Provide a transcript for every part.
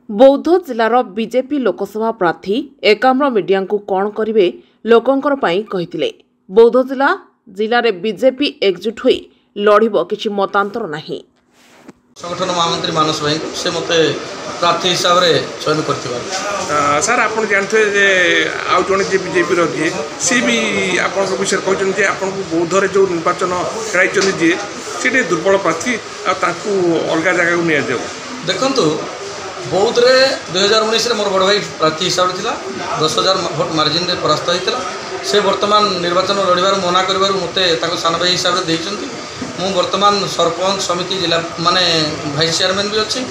बौद्ध जिलार बीजेपी लोकसभा प्रार्थी एकाम्र मीडिया को कौन करेंगे लोकंकर पाई कहिथिले। बौद्ध जिले में बीजेपी एकजुट होई लड़िब किछि मतांतर नहीं। संगठन महामंत्री मानस भाई से मत प्रार्थी हिसाब से चयन कर सर आप जानते जे आउ जड़े जी बीजेपी जी सी भी आप विषय कहते आपको बौद्ध जो निर्वाचन कराई जी सी दुर्बल प्रार्थी अलग जगह को नि देखु बौद्ध रे 2019 मोर बड़ भाई प्रार्थी हिसाब से 10,000 भोट मार्जिन रे परास्त होता से वर्तमान निर्वाचन लड़ार मना कर मत सान भाई हिसाब से मु वर्तमान सरपंच समिति जिला माने भाइस चेयरमैन भी अच्छी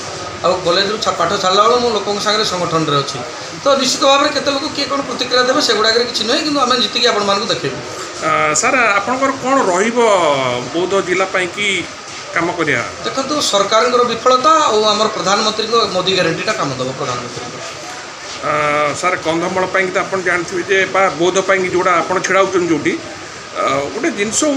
आउ कॉलेज पाठ छाड़ा बेलू मो लोक सागर संगठन में अच्छी तो निश्चित भाव में केते लोक किए कौन प्रतिक्रिया देवे से गुड़ाक किसी नुहे कि आम जीतिकी आपण देखेबू। सर आपंकर कौन बौद्ध जिला कि काम करिया देखो सरकार विफलता और आम प्रधानमंत्री को मोदी ग्यारंटीटा काम दब प्रधानमंत्री। सर कंधमाल तो आप जानते बौद्ध जोड़ा आप छड़ा जोटी गोटे जिनस हो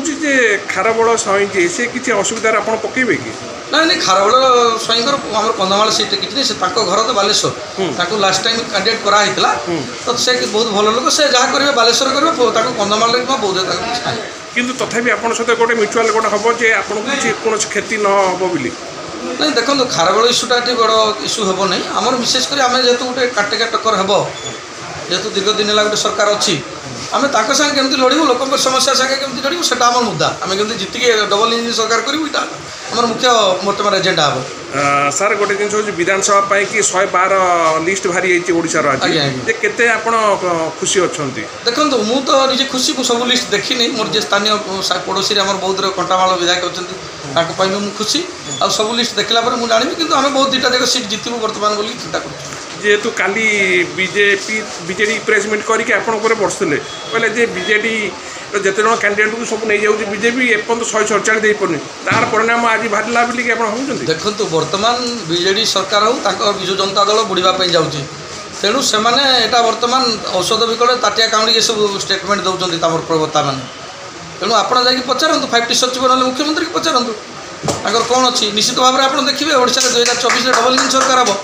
खारबड़ सही से किसी असुविधा आप पकेबे कि ना नहीं खारबड़ सही आम कंधमाल सीट किसी घर तो बालेश्वर लास्ट टाइम कैंडिडेट कराइला तो से बहुत भल लोक से जहाँ करेंगे बालेश्वर करेंगे कंधमाल बौद्ध किंतु तथापि आपन सहित गोटे म्यूचुआल गोटे हम जे आपन किसी कौन क्षति न हो बोली नहीं देखो खारबड़ इश्यूटा बड़ इश्यू हम नहीं आमर विशेषकर आम जेहतु गोटे काटिका टक्कर हम जेहतु दीर्घ दिन है गोटे सरकार अच्छी आम संगे केमती लड़ू लोक समस्या संगे केमती लड़ू से आम मुद्दा आम केमती जीतिके डबल इंजिन सरकार करूँ यहाँ आम मुख्य बर्तमान एजेंडा हम। सर गोटे जिन हूँ विधानसभा कि 112 लिस्ट बाहरी ओडार केते आप खुशी अच्छा देखो मु तो निजे खुशी सब लिस्ट देखनी मोर जे स्थानीय पड़ोसी बहुत कंटामाल विधायक अच्छा मुझे खुशी आ सब लिस्ट देखला मुझे जानी कि आम बहुत दुटा जगह सीट जीतबू बर्तमान बोली चिंता कर जेहेतु काली बीजेडी प्रेसमिट करके बसुले कहले जे बीजेडी जिते जन कैंडिडेट को सब नहीं जाऊँ बीजेपी एपर्त 147 दे पारे तार परिणाम आज बाहरला बोलिक देखो बर्तमान बीजेडी सरकार हो विजु जनता दल बुड़ापी जाऊँगी तेणु से बर्तमान औषध विकल ताटिया काउंडी सब स्टेटमेंट दौरान प्रवक्ता मैंने तेणु आपड़ जा पचारतु 5टी सचिव ना मुख्यमंत्री को पचारतु कौन अच्छी निश्चित भाव में आप देखिए ओडिशा 2024 डबल इंजिन सरकार हम।